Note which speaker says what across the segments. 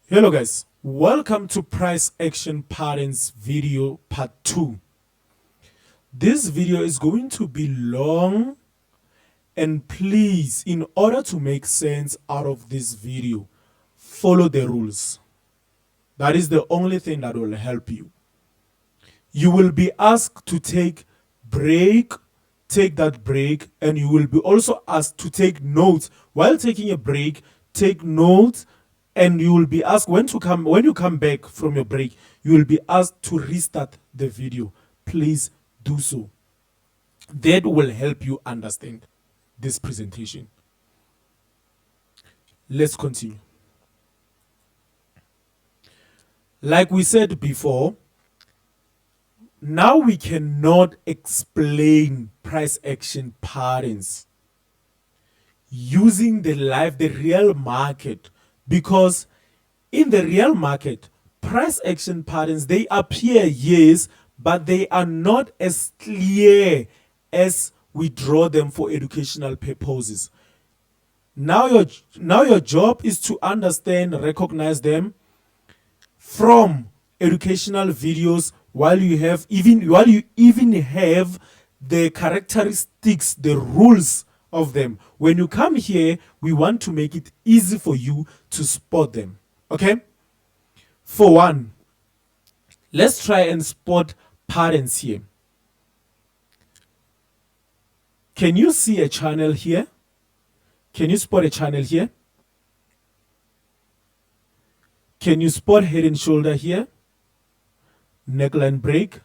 Speaker 1: Hello guys, welcome to price action patterns video part 2. This video is going to be long, and please, in order to make sense out of this video, follow the rules. That is the only thing that will help you. You will be asked to take that break, and you will be also asked to take notes. While taking a break, take notes, and you will be asked when you come back from your break, you will be asked to restart the video. Please do so. That will help you understand this presentation. Let's continue. Like we said before, now we cannot explain price action patterns using the real market, because in the real market, price action patterns, they appear, yes, but they are not as clear as we draw them for educational purposes. Now your job is to understand, recognize them from educational videos, while you even have the characteristics, the rules of them. When you come here, we want to make it easy for you to spot them. Okay? For one, let's try and spot patterns here. Can you see a channel here? Can you spot a channel here? Can you spot head and shoulder here? Neckline break,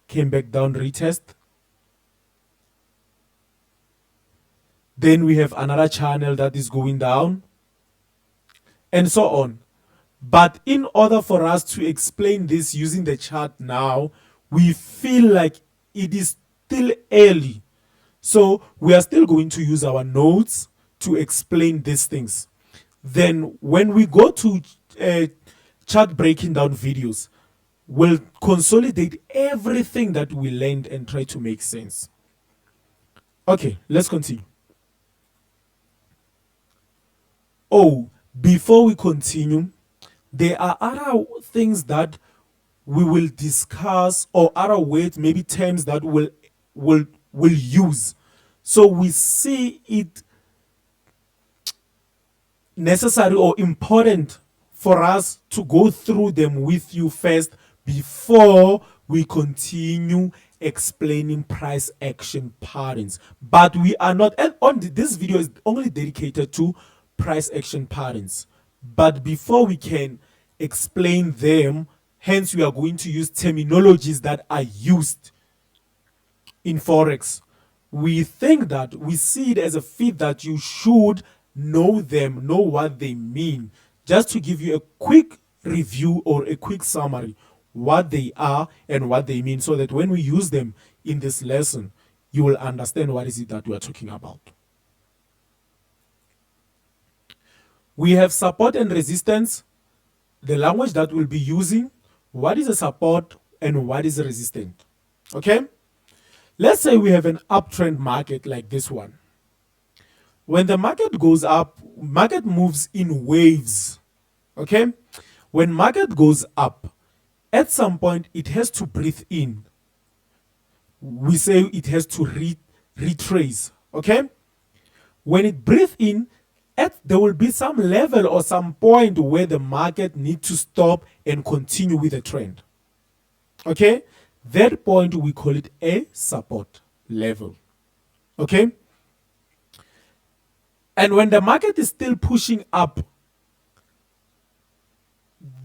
Speaker 1: came back down, retest. Then we have another channel that is going down, and so on. But in order for us to explain this using the chart now, we feel like it is still early. So we are still going to use our notes to explain these things. Then when we go to chart breaking down videos, we'll consolidate everything that we learned and try to make sense. Okay, let's continue. Oh, before we continue, there are other things that we will discuss, or other words, maybe terms that we'll use. So we see it necessary or important for us to go through them with you first before we continue explaining price action patterns. But we are not, and this video is only dedicated to price action patterns. But before we can explain them, hence we are going to use terminologies that are used in Forex. We think that we see it as a fit that you should know them, know what they mean. Just to give you a quick review or a quick summary, what they are and what they mean, so that when we use them in this lesson, you will understand what is it that we are talking about. We have support and resistance, the language that we'll be using, what is a support and what is a resistance. Okay? Let's say we have an uptrend market like this one. When the market goes up, market moves in waves. Okay? When market goes up, at some point it has to breathe in. We say it has to retrace. Okay? When it breathes in, there will be some level or some point where the market needs to stop and continue with the trend. Okay? That point we call it a support level. Okay? And when the market is still pushing up,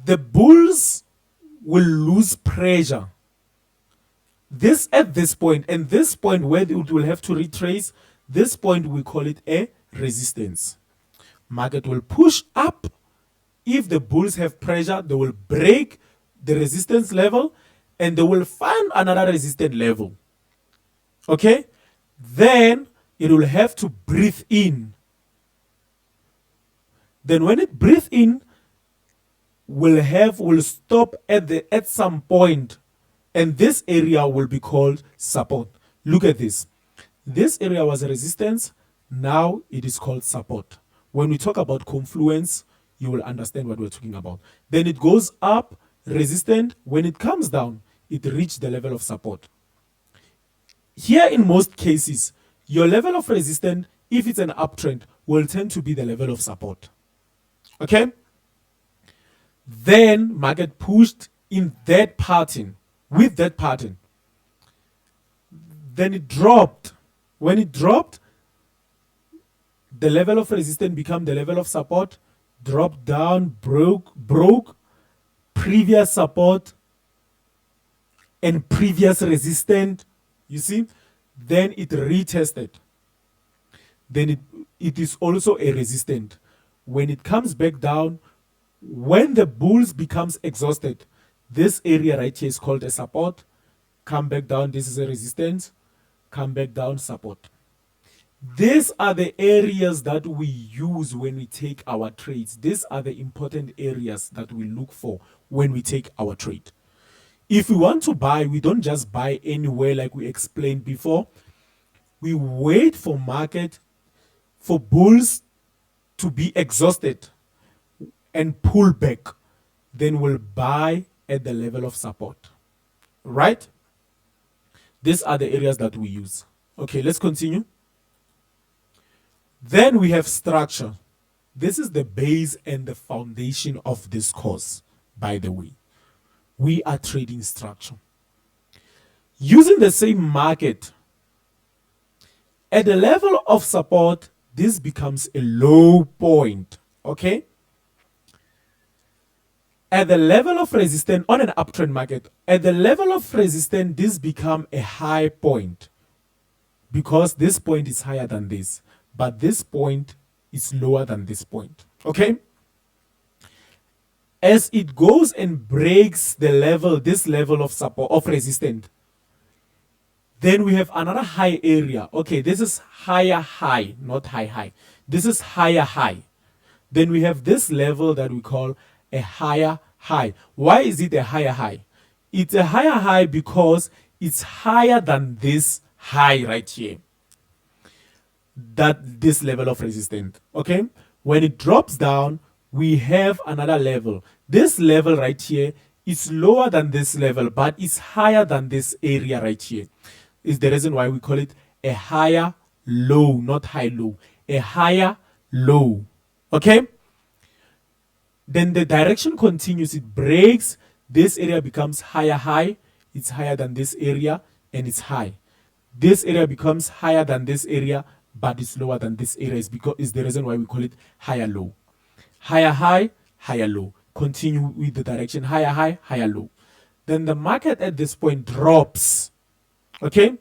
Speaker 1: the bulls will lose pressure. At this point, and this point where it will have to retrace, this point we call it a resistance. Market will push up. If the bulls have pressure, they will break the resistance level and they will find another resistance level. Okay? Then it will have to breathe in. Then when it breathes in, will stop at some point, and this area will be called support. Look at this. This area was a resistance. Now it is called support. When we talk about confluence, you will understand what we're talking about. Then it goes up, resistant. When it comes down, it reached the level of support. Here, in most cases, your level of resistance, if it's an uptrend, will tend to be the level of support. Okay? Then market pushed in that pattern, with that pattern. Then it dropped. When it dropped, the level of resistance became the level of support, dropped down, broke previous support and previous resistance. You see? Then it retested. Then it is also a resistance. When it comes back down, when the bulls becomes exhausted, this area right here is called a support. Come back down, this is a resistance. Come back down, support. These are the areas that we use when we take our trades. These are the important areas that we look for when we take our trade. If we want to buy, we don't just buy anywhere like we explained before. We wait for market, for bulls to be exhausted and pull back. Then we'll buy at the level of support. Right? These are the areas that we use. Okay, let's continue. Then we have structure. This is the base and the foundation of this course, by the way. We are trading structure. Using the same market, at the level of support, this becomes a low point. Okay? At the level of resistance on an uptrend market, at the level of resistance, this becomes a high point because this point is higher than this, but this point is lower than this point. Okay? As it goes and breaks the level, this level of support, of resistance, then we have another high area. Okay, this is higher high, not high. This is higher high. Then we have this level that we call a higher high. Why is it a higher high? It's a higher high because it's higher than this high right here. This level of resistance. Okay? When it drops down, we have another level. This level right here is lower than this level, but it's higher than this area right here. Is the reason why we call it a higher low, not high low. A higher low. Okay? Then the direction continues. It breaks. This area becomes higher high. It's higher than this area and it's high. This area becomes higher than this area, but it's lower than this area. Is the reason why we call it higher low. Higher high, higher low. Continue with the direction higher high, higher low. Then the market at this point drops. Okay?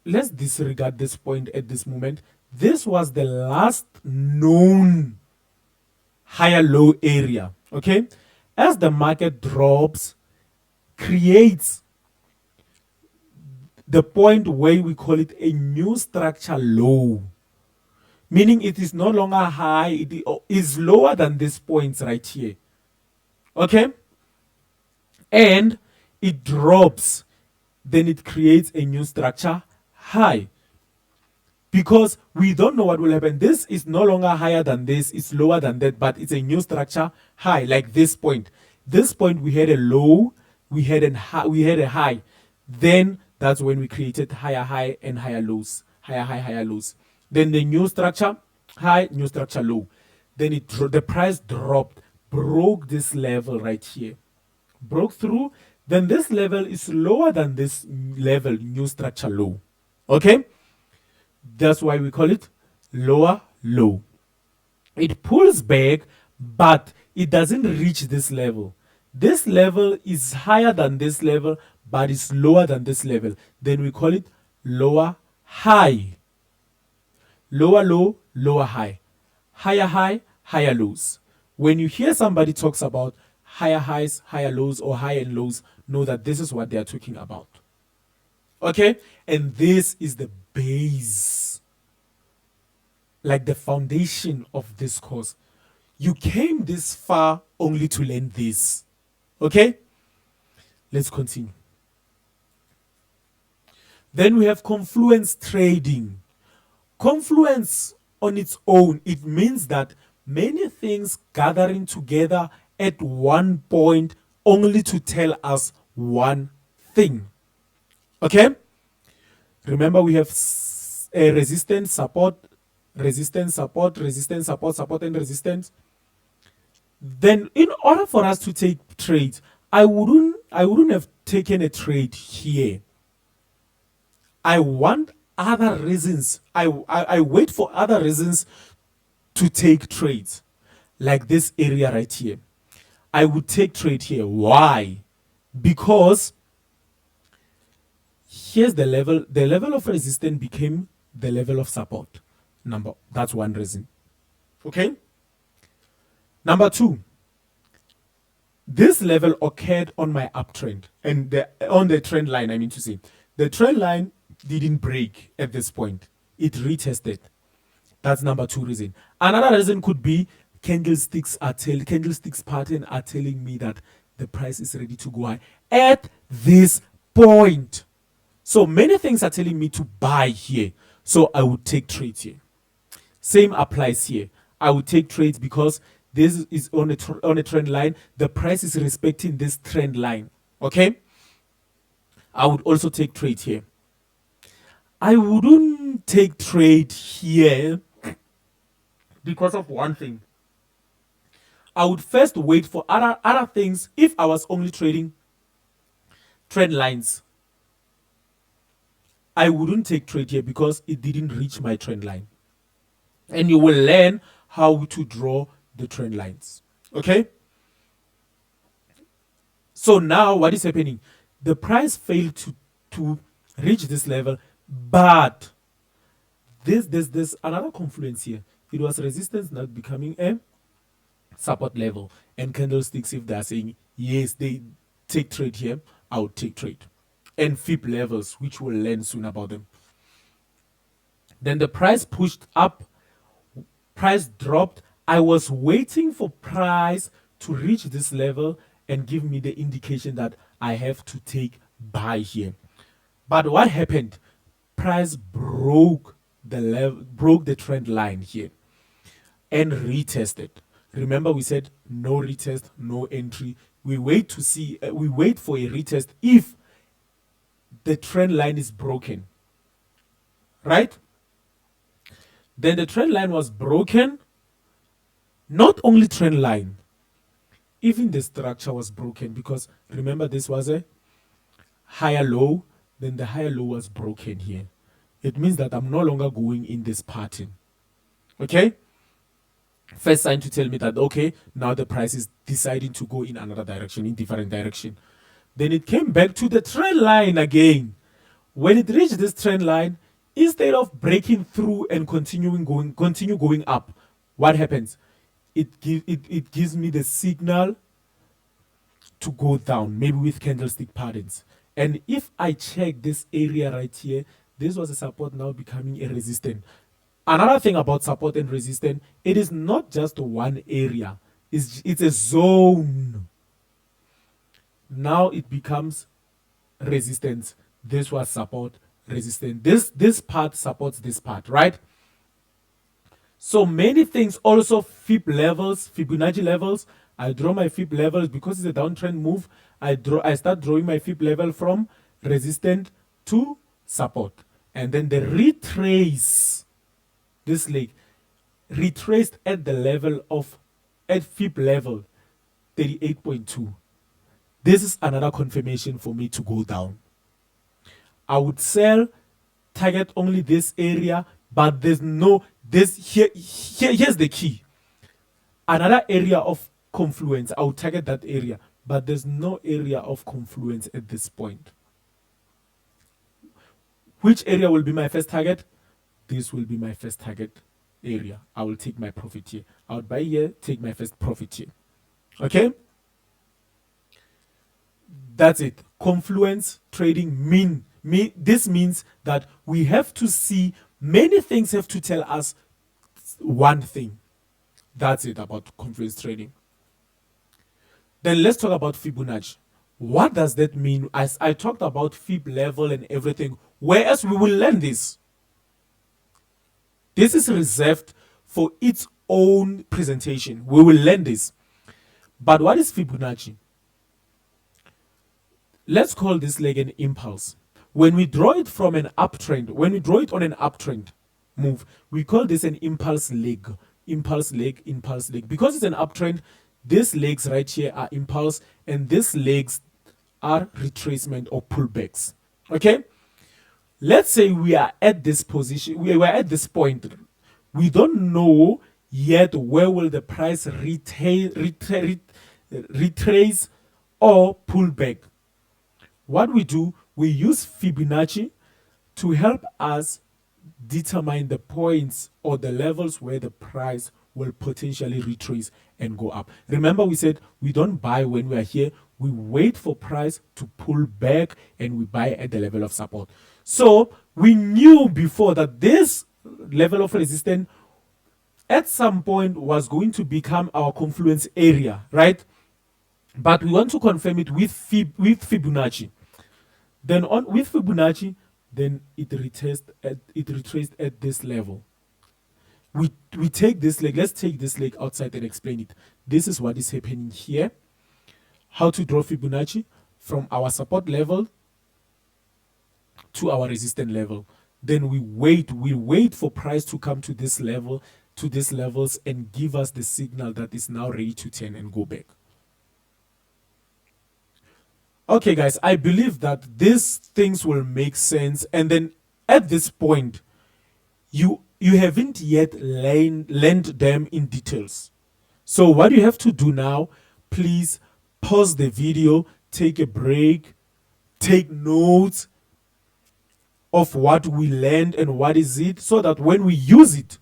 Speaker 1: Let's disregard this point at this moment. This was the last known higher low area. Okay? As the market drops, creates the point where we call it a new structure low. Meaning it is no longer high, it is lower than these points right here. Okay? And it drops. Then it creates a new structure high. Because we don't know what will happen. This is no longer higher than this, it's lower than that, but it's a new structure high, like this point. This point we had a low, we had a high. Then that's when we created higher high and higher lows. Higher high, higher lows. Then the new structure high, new structure low. Then the price dropped, broke this level right here. Broke through. Then this level is lower than this level, new structure low. Okay? That's why we call it lower low. It pulls back, but it doesn't reach this level. This level is higher than this level, but it's lower than this level. Then we call it lower high. Lower low, lower high. Higher high, higher lows. When you hear somebody talks about higher highs, higher lows, or high and lows, know that this is what they are talking about. Okay? And this is the base, like the foundation of this course. You came this far only to learn this. Okay? Let's continue. Then we have confluence trading. Confluence on its own, it means that many things gathering together at one point only to tell us one thing. Okay? Remember, we have a resistance, support, resistance, support, resistance, support, support, and resistance. Then, in order for us to take trades, I wouldn't have taken a trade here. I want other reasons. I wait for other reasons to take trades, like this area right here. I would take trade here. Why? Because here's the level of resistance became the level of support. That's one reason. Okay? Number two, this level occurred on my uptrend and on the trend line, I mean to say. The trend line didn't break at this point. It retested. That's number two reason. Another reason could be candlesticks pattern are telling me that the price is ready to go high at this point. So many things are telling me to buy here. So I would take trades here. Same applies here. I would take trades because this is on a trend line. The price is respecting this trend line. Okay? I would also take trade here. I wouldn't take trade here because of one thing. I would first wait for other things if I was only trading trend lines. I wouldn't take trade here because it didn't reach my trend line. And you will learn how to draw the trend lines. Okay? So now what is happening? The price failed to reach this level, but there's another confluence here. It was resistance now becoming a support level, and candlesticks, if they're saying yes, they take trade here, I would take trade. And FIB levels, which we'll learn soon about them. Then the price pushed up, price dropped. I was waiting for price to reach this level and give me the indication that I have to take buy here. But what happened? Price broke the trend line here and retested. Remember, we said no retest, no entry. We wait for a retest if the trend line is broken, right? Then the trend line was broken. Not only trend line, even the structure was broken, because remember, this was a higher low. Then the higher low was broken here. It means that I'm no longer going in this pattern. Okay? First sign to tell me that, okay, now the price is deciding to go in another direction, in different direction. Then it came back to the trend line again. When it reached this trend line, instead of breaking through and continue going up, what happens? It gives me the signal to go down, maybe with candlestick patterns. And if I check this area right here, this was a support now becoming a resistance. Another thing about support and resistance, it is not just one area. It's a zone. Now it becomes resistance. This was support, resistance. This part supports this part, right? So many things, also FIB levels, Fibonacci levels. I draw my FIB levels because it's a downtrend move. I start drawing my FIB level from resistance to support. And then the retrace, this leg, retraced at the level of, at FIB level 38.2. This is another confirmation for me to go down. I would sell, target only this area, but there's no, here's the key. Another area of confluence, I would target that area, but there's no area of confluence at this point. Which area will be my first target? This will be my first target area. I will take my profit here. I would buy here, take my first profit here. Okay? That's it. Confluence trading this means that we have to see, many things have to tell us one thing. That's it about confluence trading. Then let's talk about Fibonacci. What does that mean? As I talked about FIB level and everything, where else we will learn this? This is reserved for its own presentation. We will learn this. But what is Fibonacci? Let's call this leg an impulse. When we draw it from an uptrend, when we draw it on an uptrend move, we call this an impulse leg. Impulse leg, impulse leg. Because it's an uptrend, these legs right here are impulse, and these legs are retracement or pullbacks. Okay? Let's say we are at this position, we were at this point. We don't know yet where will the price retrace or pull back. What we do, we use Fibonacci to help us determine the points or the levels where the price will potentially retrace and go up. Remember, we said we don't buy when we are here. We wait for price to pull back and we buy at the level of support. So we knew before that this level of resistance at some point was going to become our confluence area, right? But we want to confirm it with Fibonacci. Then with Fibonacci, then it retraced at this level. We take this leg. Let's take this leg outside and explain it. This is what is happening here. How to draw Fibonacci from our support level to our resistance level. Then we wait for price to come to this level, to these levels, and give us the signal that is now ready to turn and go back. Okay, guys, I believe that these things will make sense. And then at this point, you haven't yet learned them in details. So what you have to do now, please pause the video, take a break, take notes of what we learned and what is it, so that when we use it,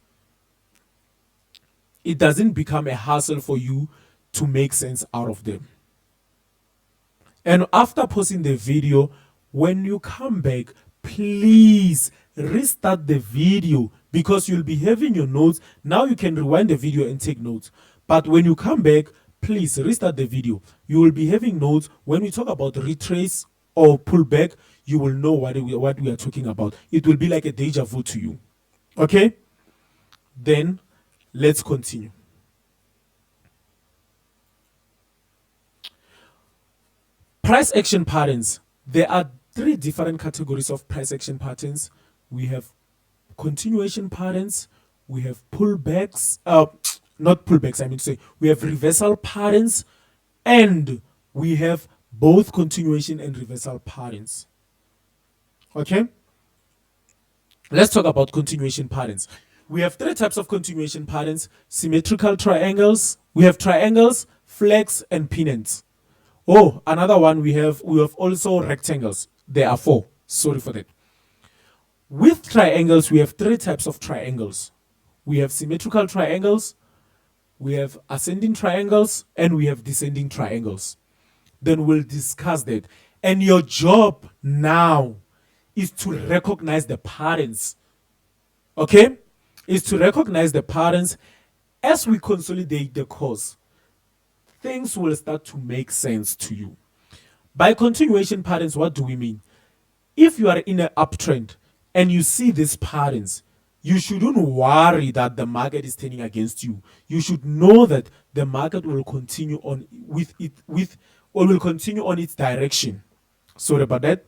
Speaker 1: it doesn't become a hassle for you to make sense out of them. And after pausing the video, when you come back, please restart the video, because you'll be having your notes. Now you can rewind the video and take notes. But when you come back, please restart the video. You will be having notes. When we talk about retrace or pullback, you will know what we are talking about. It will be like a deja vu to you. Okay? Then let's continue. Price action patterns. There are 3 different categories of price action patterns. We have continuation patterns, we have pullbacks, not pullbacks, I mean to say, we have reversal patterns, and we have both continuation and reversal patterns. Okay? Let's talk about continuation patterns. We have 3 types of continuation patterns: symmetrical triangles, we have triangles, flags, and pennants. Oh, another one, we have also rectangles. There are 4. Sorry for that. With triangles, we have 3 types of triangles. We have symmetrical triangles, we have ascending triangles, and we have descending triangles. Then we'll discuss that. And your job now is to recognize the patterns. Okay? Is to recognize the patterns. As we consolidate the course, things will start to make sense to you. By continuation patterns, what do we mean? If you are in an uptrend and you see these patterns, you shouldn't worry that the market is turning against you. You should know that the market will continue on will continue on its direction. Sorry about that.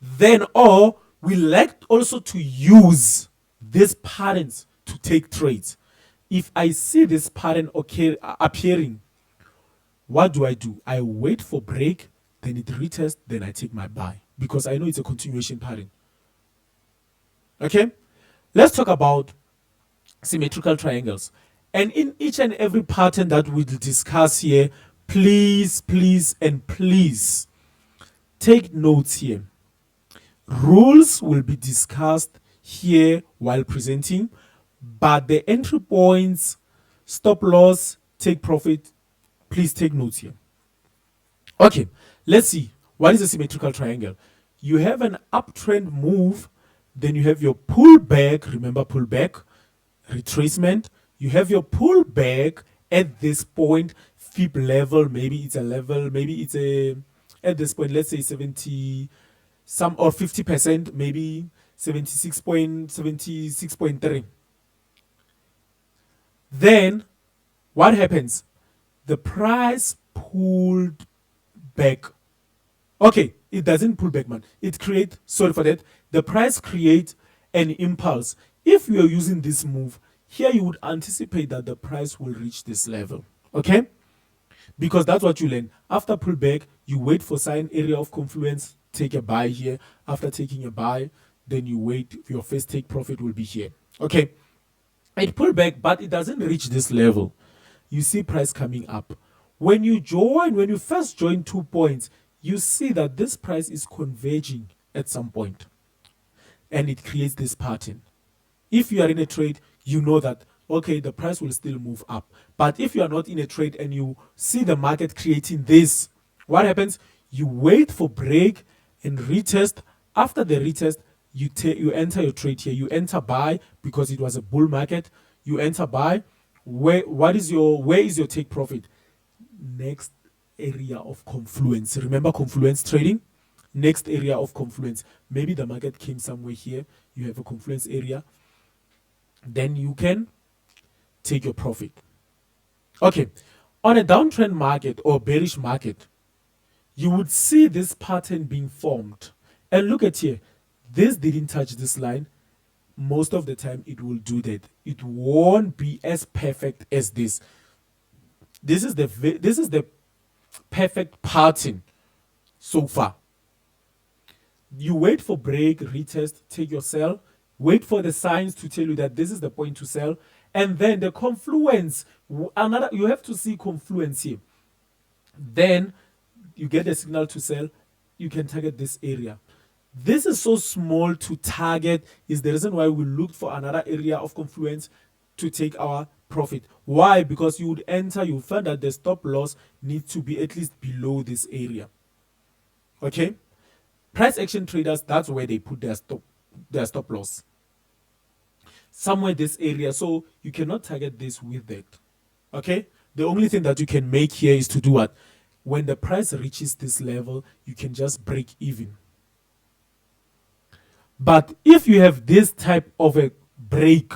Speaker 1: Then, or we like also to use these patterns to take trades. If I see this pattern appearing, what do? I wait for break, then it retests, then I take my buy, because I know it's a continuation pattern. Okay? Let's talk about symmetrical triangles. And in each and every pattern that we'll discuss here, please take notes here. Rules will be discussed here while presenting, but the entry points, stop loss, take profit, please take notes here. Okay, let's see. What is a symmetrical triangle? You have an uptrend move, then you have your pullback, remember pullback, retracement. You have your pullback at this point, fib level, maybe it's a level, maybe it's a, at this point, let's say 70, some or 50%, maybe 76.3. Then what happens? The price pulled back. Okay, it doesn't pull back, man. It create, sorry for that. The price create an impulse. If you are using this move, here you would anticipate that the price will reach this level. Okay? Because that's what you learn. After pullback, you wait for sign area of confluence, take a buy here. After taking a buy, then you wait, your first take profit will be here. Okay? It pulled back, but it doesn't reach this level. You see price coming up. When you first join 2 points, you see that this price is converging at some point, and it creates this pattern. If you are in a trade, you know that, okay, the price will still move up. But if you are not in a trade and you see the market creating this, what happens? You wait for break and retest. After the retest, you enter your trade here. You enter buy because it was a bull market. You enter buy. Where is your take profit? Next area of confluence. Remember confluence trading? Next area of confluence. Maybe the market came somewhere here. You have a confluence area. Then you can take your profit. Okay. On a downtrend market or bearish market, you would see this pattern being formed. And look at here. This didn't touch this line. Most of the time it will do that. It won't be as perfect as this. This is the perfect pattern so far. You wait for break, retest, take your sell, wait for the signs to tell you that this is the point to sell, and then the confluence, you have to see confluence here. Then you get a signal to sell, you can target this area. This is so small to target, is the reason why we looked for another area of confluence to take our profit. Why? Because you would enter, you find that the stop loss needs to be at least below this area. Okay? Price action traders, that's where they put their stop loss. Somewhere this area, so you cannot target this with that. Okay? The only thing that you can make here is to do what? When the price reaches this level, you can just break even. But if you have this type of a break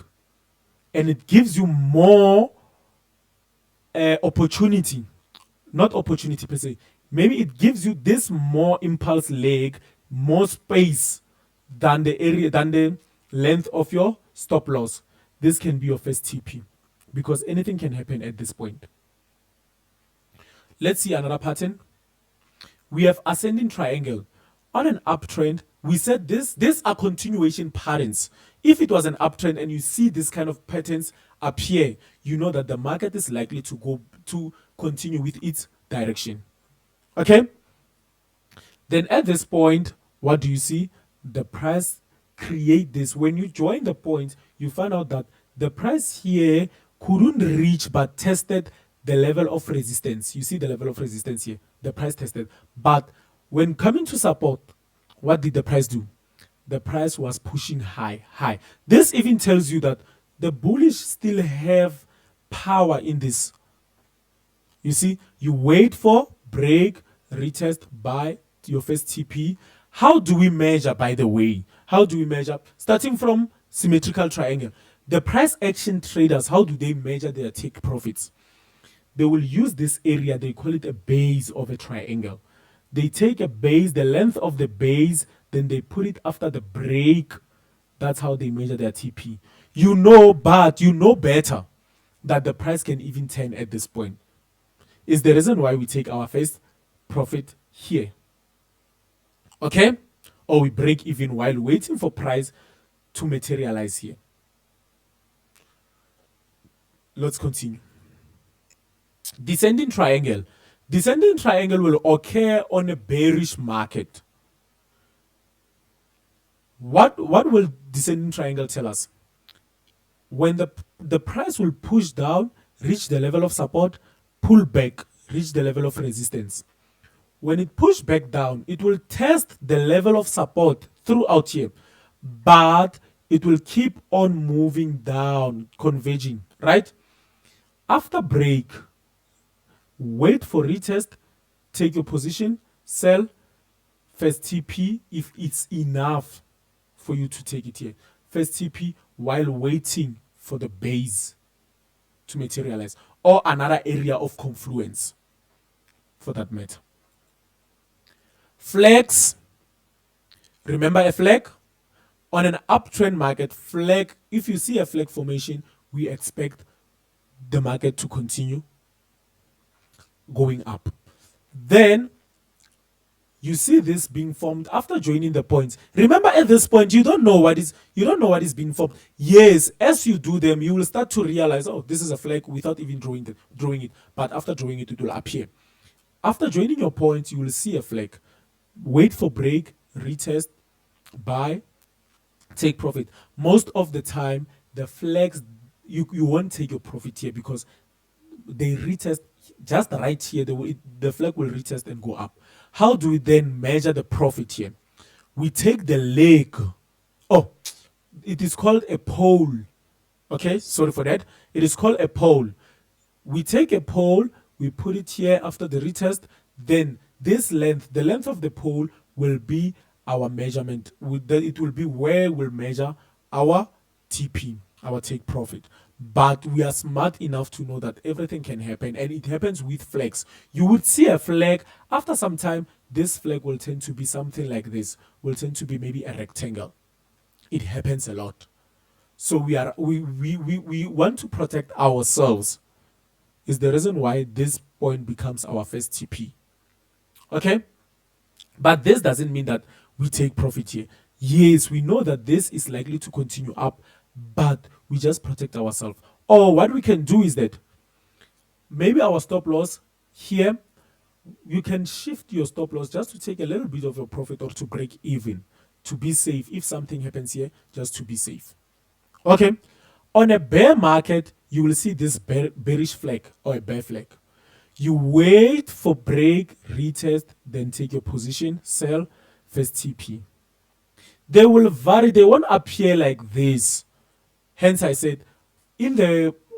Speaker 1: and it gives you more opportunity, not opportunity per se, maybe it gives you this more impulse leg, more space than the length of your stop loss. This can be your first TP because anything can happen at this point. Let's see another pattern. We have ascending triangle. On an uptrend, we said these are continuation patterns. If it was an uptrend and you see this kind of patterns appear, you know that the market is likely to continue with its direction. Okay? Then at this point, what do you see? The price create this. When you join the point, you find out that the price here couldn't reach but tested the level of resistance. You see the level of resistance here. The price tested. But when coming to support, what did the price do? The price was pushing high. This even tells you that the bullish still have power in this. You see, you wait for break, retest, buy your first TP. How do we measure, by the way? How do we measure? Starting from symmetrical triangle. The price action traders, how do they measure their take profits? They will use this area, they call it a base of a triangle. They take a base, the length of the base, then they put it after the break. That's how they measure their TP. You know better that the price can even turn at this point. Is the reason why we take our first profit here. Okay? Or we break even while waiting for price to materialize here. Let's continue. Descending triangle. Descending triangle will occur on a bearish market. What will descending triangle tell us? When the price will push down, reach the level of support, pull back, reach the level of resistance. When it push back down, it will test the level of support throughout here, but it will keep on moving down, converging, right? After break, wait for retest, take your position, sell, first TP if it's enough for you to take it here. First TP while waiting for the base. to materialize, or another area of confluence for that matter. Flags. Remember a flag? On an uptrend market, flag, if you see a flag formation, we expect the market to continue going up. Then you see this being formed after joining the points. Remember, at this point, you don't know what is being formed. Yes, as you do them, you will start to realize, oh, this is a flag, without even drawing it. But after drawing it, it will appear. After joining your points, you will see a flag. Wait for break, retest, buy, take profit. Most of the time, the flags, you won't take your profit here because they retest just right here. The flag will retest and go up. How do we then measure the profit here? We take the leg. Oh, it is called a pole. Okay, sorry for that. It is called a pole. We take a pole, we put it here after the retest. Then this length, the length of the pole, will be our measurement. It will be where we'll measure our TP, our take profit. But we are smart enough to know that everything can happen, and it happens with flags. You would see a flag. After some time, this flag will tend to be something like this, will tend to be maybe a rectangle. It happens a lot. So we want to protect ourselves. Is the reason why this point becomes our first TP. Okay? But this doesn't mean that we take profit here. Yes, we know that this is likely to continue up, but we just protect ourselves. Or what we can do is that maybe our stop loss here, you can shift your stop loss just to take a little bit of your profit or to break even, to be safe. If something happens here, just to be safe. Okay? On a bear market, you will see this bearish flag or a bear flag. You wait for break, retest, then take your position, sell, first TP. They will vary. They won't appear like this. Hence, I said,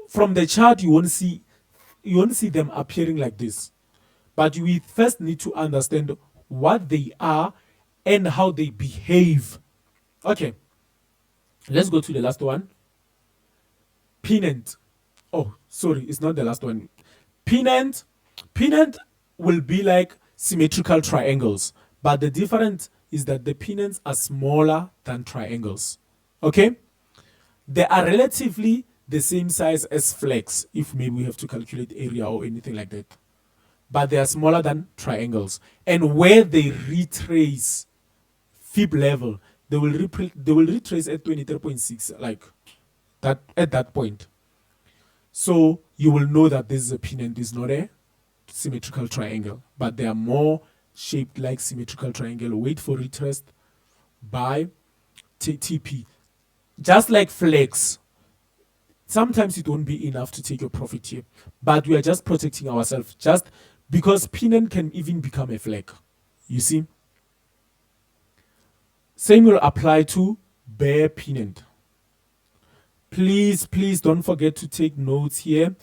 Speaker 1: from the chart, you won't see them appearing like this. But we first need to understand what they are and how they behave. Okay, let's go to the last one. Pennant. Oh, sorry, it's not the last one. Pennant will be like symmetrical triangles, but the difference is that the pennants are smaller than triangles. Okay? They are relatively the same size as flags, if maybe we have to calculate area or anything like that. But they are smaller than triangles. And where they retrace fib level, they will retrace at 23.6, like that at that point. So you will know that this is a pennant, is not a symmetrical triangle, but they are more shaped like symmetrical triangle. Wait for retrace, buy, TP. Just like flags, sometimes it won't be enough to take your profit here, but we are just protecting ourselves, just because pennant can even become a flag. You see? Same will apply to bear pennant. Please don't forget to take notes here.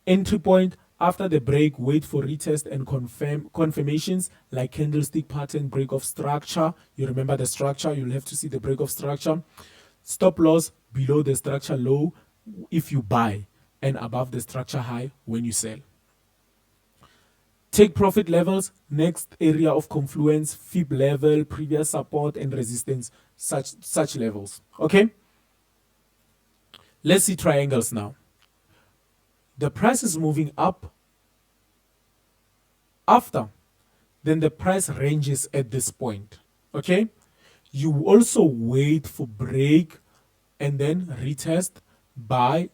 Speaker 1: Entry point, after the break, wait for retest and confirmations like candlestick pattern, break of structure. You remember the structure, you'll have to see the break of structure. Stop loss below the structure low if you buy, and above the structure high when you sell. Take profit levels, next area of confluence, fib level, previous support and resistance, such levels. Okay? Let's see triangles now. The price is moving up. After, then the price ranges at this point. Okay? You also wait for break and then retest, buy,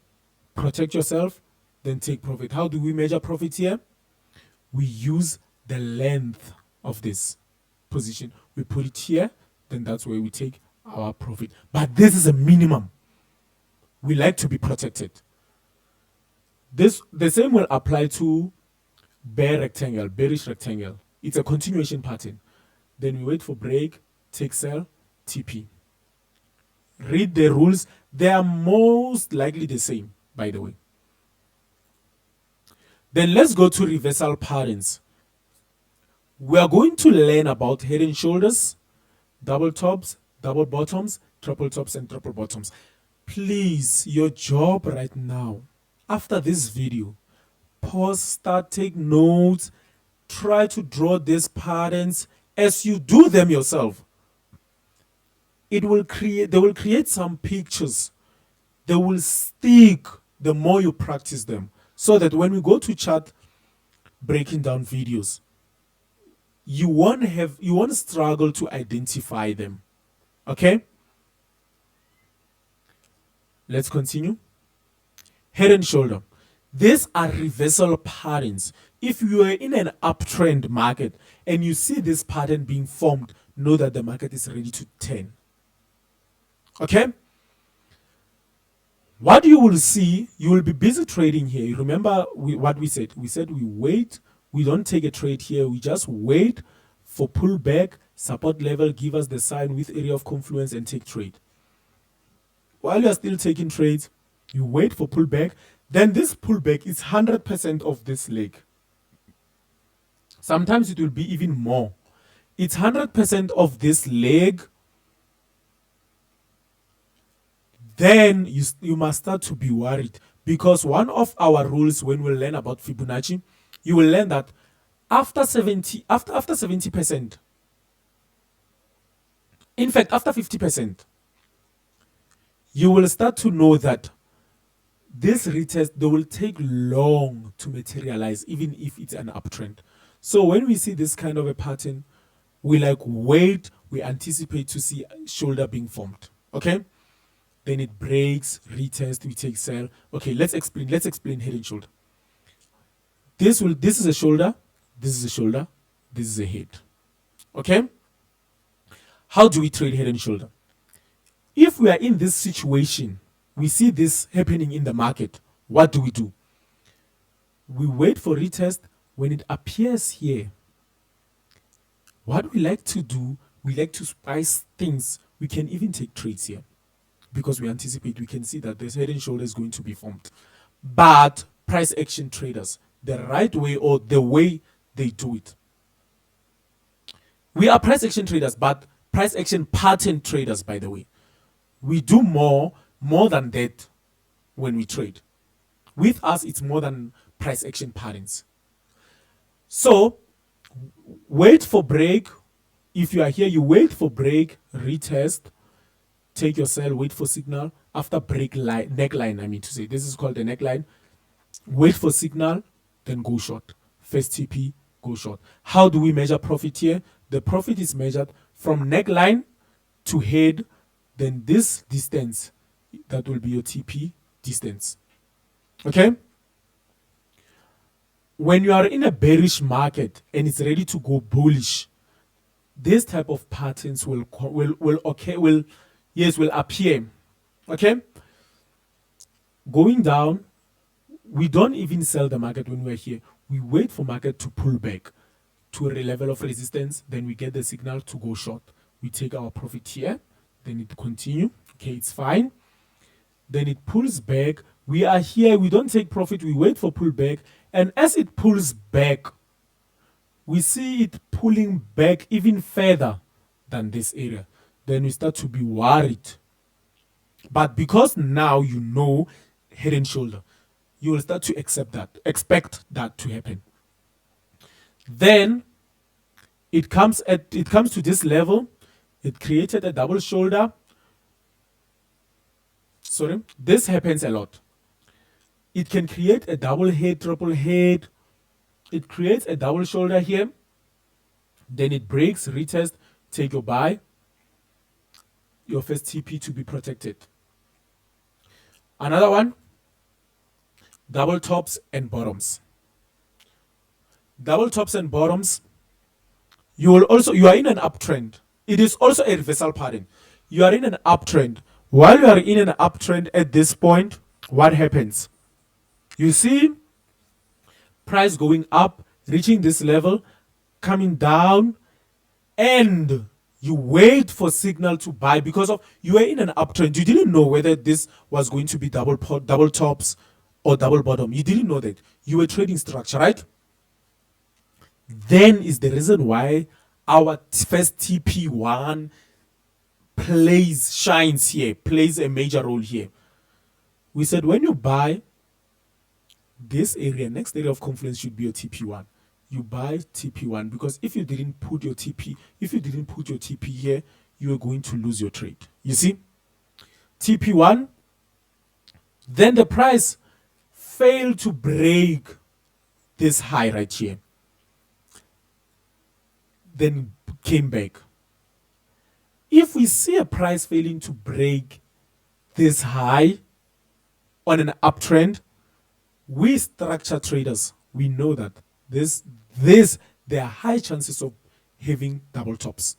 Speaker 1: protect yourself, then take profit. How do we measure profit here? We use the length of this position. We put it here, then that's where we take our profit. But this is a minimum. We like to be protected. The same will apply to bearish rectangle. It's a continuation pattern. Then we wait for break, take sell, TP. Read the rules. They are most likely the same, by the way. Then let's go to reversal patterns. We are going to learn about head and shoulders, double tops, double bottoms, triple tops, and triple bottoms. Please, your job right now After this video, pause, start, take notes, try to draw these patterns. As you do them yourself, they will create some pictures. They will stick the more you practice them, so that when we go to chart breaking down videos, you won't struggle to identify them. Okay, let's continue. Head and shoulder. These are reversal patterns. If you are in an uptrend market and you see this pattern being formed, know that the market is ready to turn. Okay? What you will see, you will be busy trading here. You remember what we said? We said we wait. We don't take a trade here. We just wait for pullback, support level, give us the sign with area of confluence and take trade. While you are still taking trades, you wait for pullback. Then this pullback is 100% of this leg. Sometimes it will be even more. It's 100% of this leg. Then you must start to be worried, because one of our rules when we learn about Fibonacci, you will learn that after 70%, in fact after 50%, you will start to know that this retest, they will take long to materialize, even if it's an uptrend. So when we see this kind of a pattern, we wait, we anticipate to see shoulder being formed. Okay, then it breaks, retest, we take sell. Okay, let's explain head and shoulder. This is a shoulder, this is a shoulder, this is a head. Okay, how do we trade head and shoulder? If we are in this situation, we see this happening in the market, what do? We wait for retest. When it appears here, what we like to do, we like to spice things. We can even take trades here, because we anticipate, we can see that this head and shoulder is going to be formed. But price action traders, the right way, or the way they do it, we are price action traders, but price action pattern traders, by the way. We do more than that when we trade. With us, it's more than price action patterns. So wait for break. If you are here, you wait for break, retest, take your sell, wait for signal. After break neckline, I mean to say, this is called the neckline. Wait for signal, then go short. First TP, go short. How do we measure profit here? The profit is measured from neckline to head, then this distance, that will be your TP distance. Okay? When you are in a bearish market and it's ready to go bullish, this type of patterns will appear. Okay? Going down, we don't even sell the market when we're here. We wait for market to pull back to a level of resistance, then we get the signal to go short. We take our profit here, then it continue. Okay, it's fine. Then it pulls back. We are here, we don't take profit, we wait for pullback, and as it pulls back, we see it pulling back even further than this area. Then we start to be worried. But because now you know head and shoulder, you will start to expect that to happen. Then it comes to this level. It created a double shoulder. Sorry, this happens a lot. It can create a double head, triple head. It creates a double shoulder here. Then it breaks, retest, take your buy. Your first TP to be protected. Another one, double tops and bottoms. Double tops and bottoms, you are in an uptrend. It is also a reversal pattern. You are in an uptrend. While you are in an uptrend at this point, what happens? You see price going up, reaching this level, coming down, and you wait for signal to buy because of you are in an uptrend. You didn't know whether this was going to be double tops or double bottom. You didn't know that. You were trading structure, right? Then is the reason why our first TP1 shines here, plays a major role here. We said when you buy, this area, next area of confluence should be your TP1. You buy TP1 because if you didn't put your TP here, you are going to lose your trade. You see, TP1, then the price failed to break this high right here, then came back. If we see a price failing to break this high on an uptrend, we structure traders, we know that there are high chances of having double tops.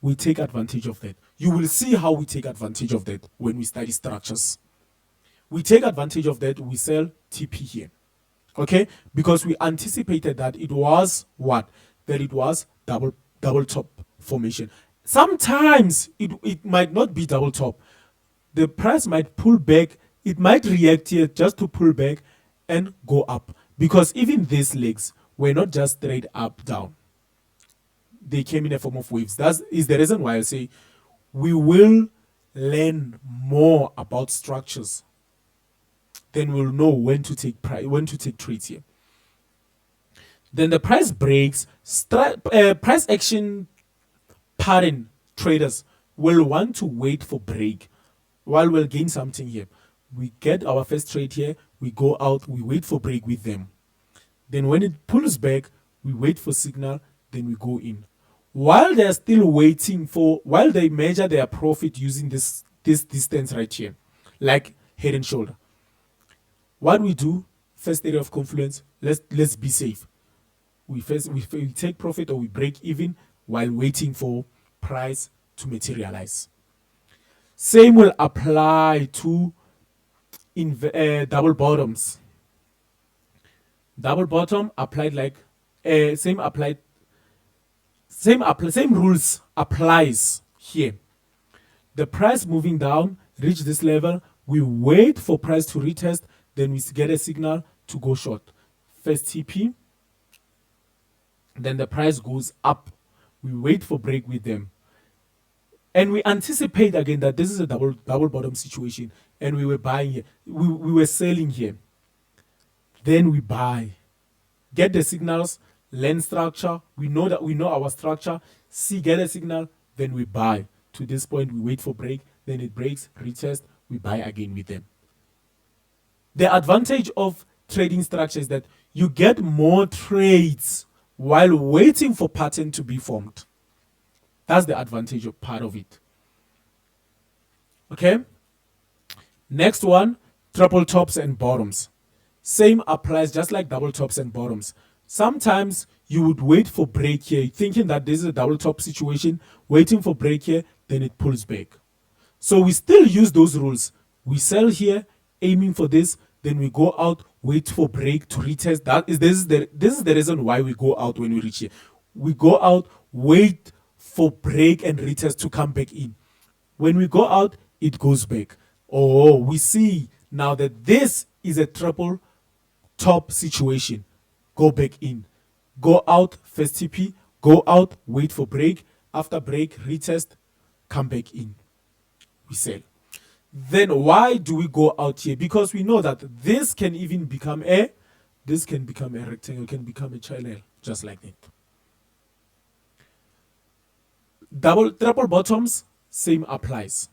Speaker 1: We take advantage of that. You will see how we take advantage of that when we study structures. We take advantage of that, we sell TP here. Okay? Because we anticipated that it was what? That it was double top formation. Sometimes it might not be double top. The price might pull back. It might react here just to pull back and go up. Because even these legs were not just straight up, down. They came in a form of waves. That is the reason why I say we will learn more about structures. Then we'll know when to take trades here. Then the price breaks. Price action pattern traders will want to wait for break while we'll gain something here. We get our first trade here, we go out, we wait for break with them. Then when it pulls back, we wait for signal, then we go in. While they're still waiting while they measure their profit using this distance right here, like head and shoulder. What we do, first area of confluence, let's be safe. We take profit or we break even while waiting for price to materialize. Same will apply to double bottoms. Double bottom applied like same rules applies here. The price moving down, reach this level, we wait for price to retest, then we get a signal to go short. First TP, then the price goes up. We wait for break with them. And we anticipate again that this is a double bottom situation, and we were buying here. We were selling here. Then we buy. Get the signals, learn structure. We know our structure. Get a signal, then we buy. To this point, we wait for break, then it breaks, retest, we buy again with them. The advantage of trading structure is that you get more trades while waiting for pattern to be formed. That's the advantage of part of it. Okay? Next one, triple tops and bottoms. Same applies just like double tops and bottoms. Sometimes you would wait for break here, thinking that this is a double top situation, waiting for break here, then it pulls back. So we still use those rules. We sell here, aiming for this, then we go out, wait for break to retest. This is the reason why we go out when we reach here. We go out, wait for break and retest to come back in. When we go out, it goes back. Oh, we see now that this is a triple top situation. Go back in. Go out, first TP, go out, wait for break. After break, retest, come back in. We sell. Then why do we go out here? Because we know that this can even become a rectangle, can become a channel, just like that. Triple bottoms, same applies.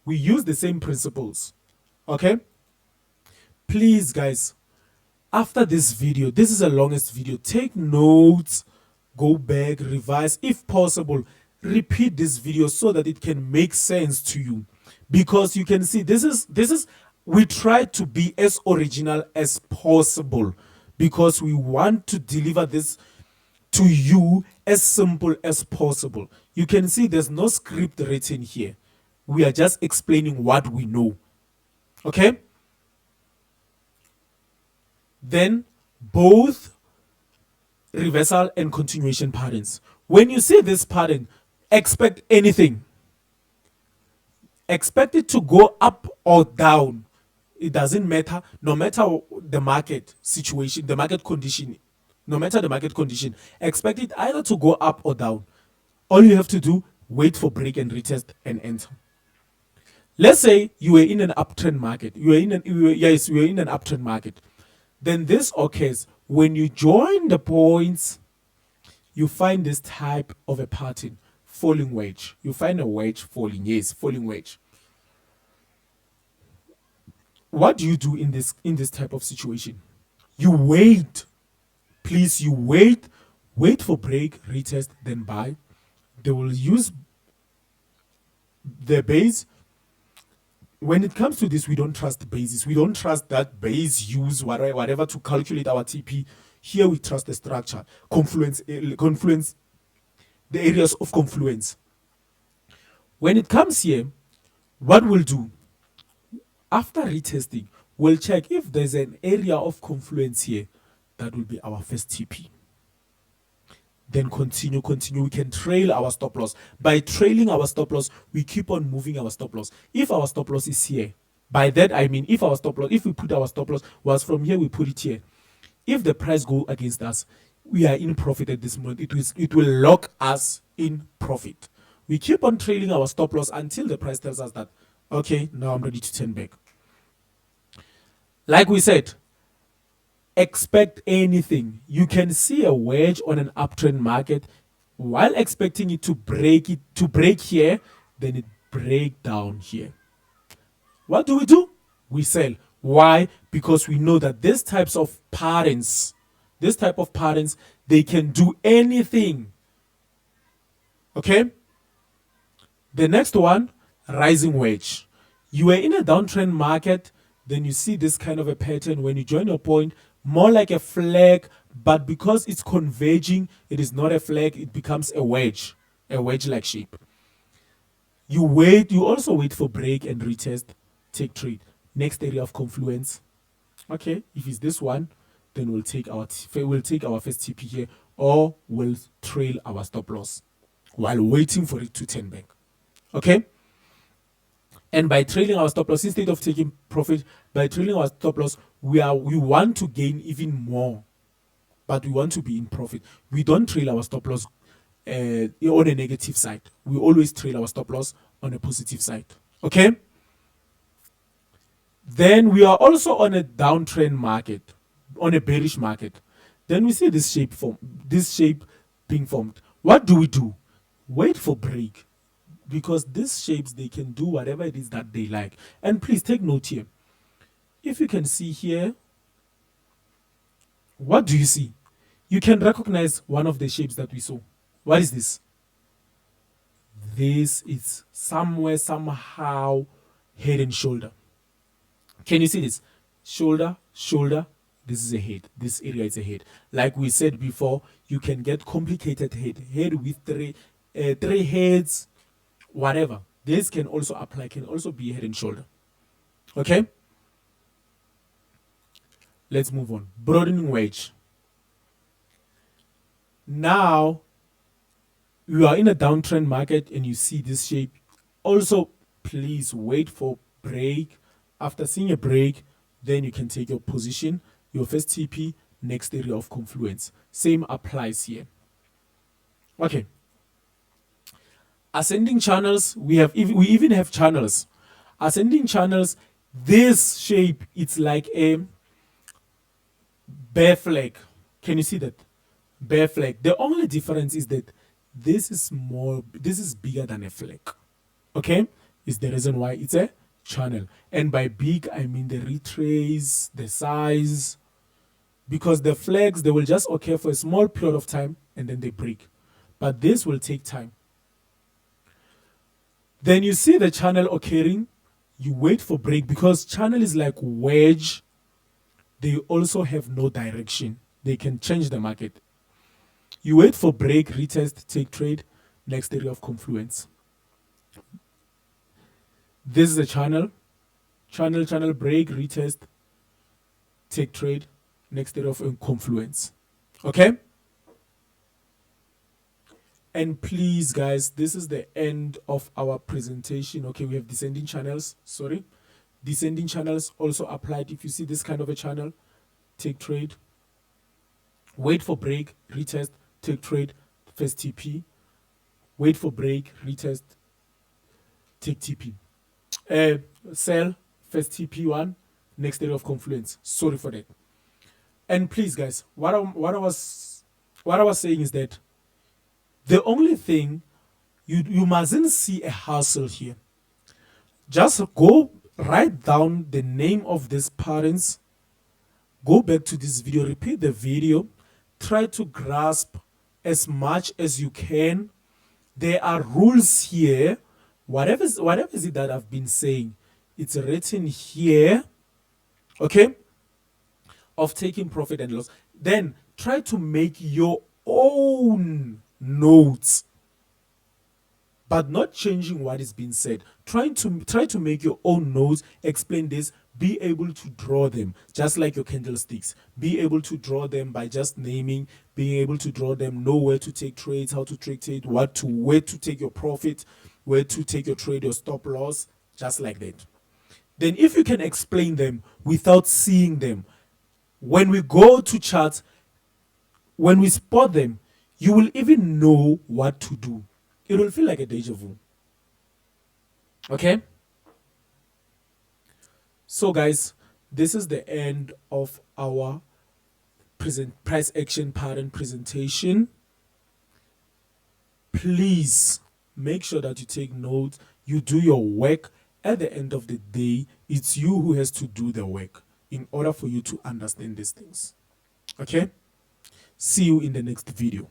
Speaker 1: We use the same principles. Okay? Please, guys, after this video, this is the longest video, take notes, go back, revise, if possible, repeat this video so that it can make sense to you. Because you can see we try to be as original as possible because we want to deliver this to you as simple as possible. You can see there's no script written here. We are just explaining what we know. Okay? Then both reversal and continuation patterns. When you see this pattern, expect anything. Expect it to go up or down. It doesn't matter, no matter the market situation, the market condition, no matter the market condition, expect it either to go up or down. All you have to do, wait for break and retest and enter. Let's say you were in an uptrend market. You were in an uptrend market. Then this occurs when you join the points. You find this type of a pattern, falling wedge. You find a wedge falling, yes, falling wedge. What do you do in this type of situation? You wait. Please, you wait for break, retest, then buy. They will use the base. When it comes to this, we don't trust the bases. We don't trust that base use whatever to calculate our TP. Here we trust the structure, confluence, the areas of confluence. When it comes here, what we'll do, after retesting, we'll check if there's an area of confluence here. That will be our first TP. Then continue. We can trail our stop loss. By trailing our stop loss, we keep on moving our stop loss. If our stop loss is here, by that I mean if we put our stop loss was from here, we put it here. If the price go against us, we are in profit at this moment. It will lock us in profit. We keep on trailing our stop loss until the price tells us that, okay, now I'm ready to turn back. Like we said, expect anything. You can see a wedge on an uptrend market while expecting it to break here, then it break down here. What do? We sell. Why? Because we know that these type of patterns, they can do anything. Okay? The next one, rising wedge. You are in a downtrend market, then you see this kind of a pattern. When you join your point, more like a flag, but because it's converging, it is not a flag, it becomes a wedge-like shape. You also wait for break and retest, take trade. Next area of confluence. Okay, if it's this one, then we'll take our first TP here, or we'll trail our stop loss while waiting for it to turn back. Okay? And by trailing our stop loss, instead of taking profit, by trailing our stop loss, we want to gain even more, but we want to be in profit. We don't trail our stop loss on a negative side. We always trail our stop loss on a positive side. Okay? Then we are also on a downtrend market, on a bearish market. Then we see this shape being formed. What do? Wait for break. Because these shapes, they can do whatever it is that they like. And please take note here. If you can see here, what do you see? You can recognize one of the shapes that we saw. What is this? This is somehow head and shoulder. Can you see this? Shoulder. This is a head. This area is a head. Like we said before, you can get complicated head with three heads. Whatever. This can also apply, can also be head and shoulder. Okay? Let's move on. Broadening wedge. Now, you are in a downtrend market and you see this shape. Also, please wait for break. After seeing a break, then you can take your position, your first TP, next area of confluence. Same applies here. Okay. Ascending channels, we even have channels. Ascending channels, this shape, it's like a bear flag. Can you see that? Bear flag. The only difference is that this is bigger than a flag. Okay? Is the reason why it's a channel. And by big, I mean the retrace, the size. Because the flags, they will just occur for a small period of time and then they break. But this will take time. Then you see the channel occurring, you wait for break because channel is like wedge. They also have no direction. They can change the market. You wait for break, retest, take trade, next area of confluence. This is a channel, break, retest, take trade, next area of confluence. Okay? And please, guys, this is the end of our presentation. Okay, we have descending channels. Sorry. Descending channels also applied. If you see this kind of a channel, take trade. Wait for break, retest, take trade, first TP. Wait for break, retest, take TP. Sell, first TP1, next area of confluence. Sorry for that. And please, guys, what I was saying is that the only thing you mustn't see a hassle here. Just go write down the name of these parents. Go back to this video, repeat the video, try to grasp as much as you can. There are rules here. Whatever is it that I've been saying, it's written here, okay, of taking profit and loss. Then try to make your own notes, but not changing what is being said. Try to make your own notes, explain this, be able to draw them, just like your candlesticks. Be able to draw them by just naming, being able to draw them, know where to take trades, how to trade, where to take your profit, where to take your trade, your stop loss, just like that. Then if you can explain them without seeing them, when we go to charts, when we spot them, you will even know what to do. It will feel like a deja vu. Okay? So guys, this is the end of our price action pattern presentation. Please make sure that you take notes, you do your work. At the end of the day, it's you who has to do the work in order for you to understand these things. Okay? See you in the next video.